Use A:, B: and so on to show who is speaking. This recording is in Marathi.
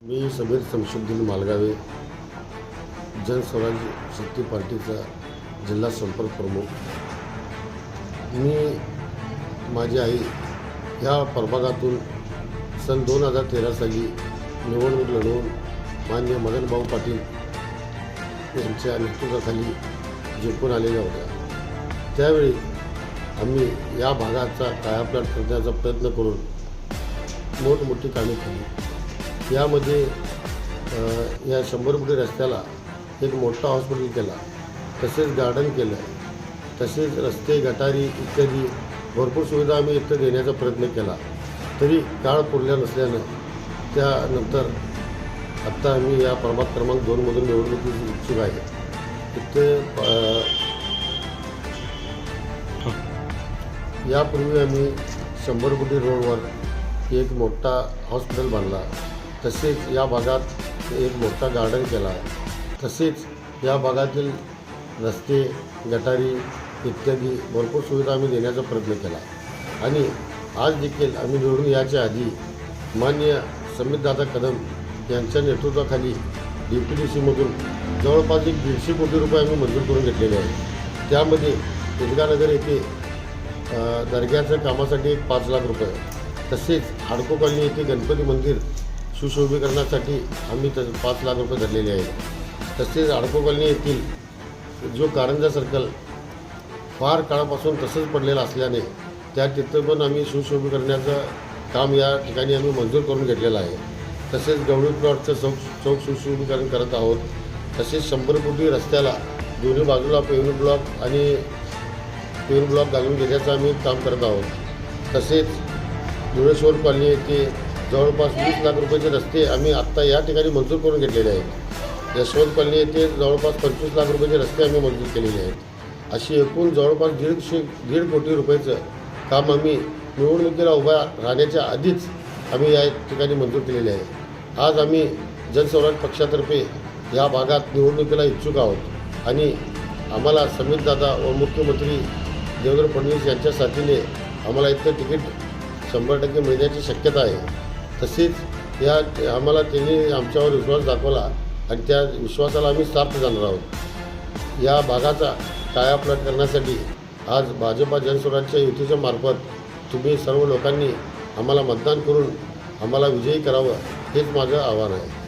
A: मी समीर शमशुद्दीन मालगावे, जनस्वराज शक्ती पार्टीचा जिल्हा संपर्क प्रमुख। मी माझी आई ह्या प्रभागातून सन 2013 साली निवडणूक लढवून माननीय मदनभाऊ पाटील यांच्या नेतृत्वाखाली जिंकून आलेल्या होत्या। त्यावेळी आम्ही या भागाचा कायापालट करण्याचा प्रयत्न करून मोठमोठी कामे केली। यामध्ये या 100 फुटी रस्त्याला एक मोठा हॉस्पिटल केला, तसेच गार्डन केलं, तसेच रस्ते गटारी इत्यादी भरपूर सुविधा आम्ही इथं देण्याचा प्रयत्न केला। तरी काळ पुरल्या नसल्यानं त्यानंतर आत्ता आम्ही या प्रभाग क्रमांक 2मधून निवडणुकीची इच्छुक आहे। इथे यापूर्वी आम्ही 100 फुटी रोडवर एक मोठा हॉस्पिटल बांधला, तसेच या भागात एक मोठा गार्डन केला, तसेच या भागातील रस्ते गटारी इत्यादी भरपूर सुविधा आम्ही देण्याचा प्रयत्न केला। आणि आज देखील आम्ही निवडून याच्या आधी माननीय समीरदादा कदम यांच्या नेतृत्वाखाली DPDCमधून जवळपास 150 कोटी रुपये आम्ही मंजूर करून घेतलेले आहेत। त्यामध्ये ईदगाहनगर येथे दर्ग्याच्या कामासाठी 5 लाख रुपये, तसेच हाडको कॉलनी येथे गणपती मंदिर सुशोभीकरणासाठी आम्ही 5 लाख रुपये धरलेले आहेत। तसेच हाडको कॉलनी येथील जो कारंजा सर्कल फार काळापासून तसंच पडलेलं असल्याने त्या तिथं पण आम्ही सुशोभीकरणाचं काम या ठिकाणी आम्ही मंजूर करून घेतलेलं आहे। तसेच गवळी प्लॉटचं चौक सुशोभीकरण करत आहोत। तसेच 100 फुटी रस्त्याला दोन्ही बाजूला पेव्हन ब्लॉक घालून घेण्याचं आम्ही काम करत आहोत। तसेच धुळेश्वर कॉलनी येथे जवळपास 20 लाख रुपयाचे रस्ते आम्ही आत्ता या ठिकाणी मंजूर करून घेतलेले आहेत। यशवंत कॉलनी येथे जवळपास 25 लाख रुपयाचे रस्ते आम्ही मंजूर केलेले आहेत। अशी एकूण जवळपास 1.5 कोटी रुपयाचं काम आम्ही निवडणुकीला उभा राहण्याच्या आधीच आम्ही या ठिकाणी मंजूर केलेले आहे। आज आम्ही जनस्वराज पक्षातर्फे या भागात निवडणुकीला इच्छुक आहोत आणि आम्हाला समीरदादा व मुख्यमंत्री देवेंद्र फडणवीस यांच्या साथीने आम्हाला इथं तिकीट 100% मिळण्याची शक्यता आहे। तसेच आम्हाला त्यांनी आमच्यावर विश्वास दाखवला आणि त्या विश्वासाला आम्ही सार्थ जाणार आहोत। या भागाचा कायापालट करण्यासाठी आज भाजपा जनस्वराज्य युतीच्या मार्फत तुम्ही सर्व लोकांनी आम्हाला मतदान करून आम्हाला विजयी करावं हेच माझं आव्हान आहे।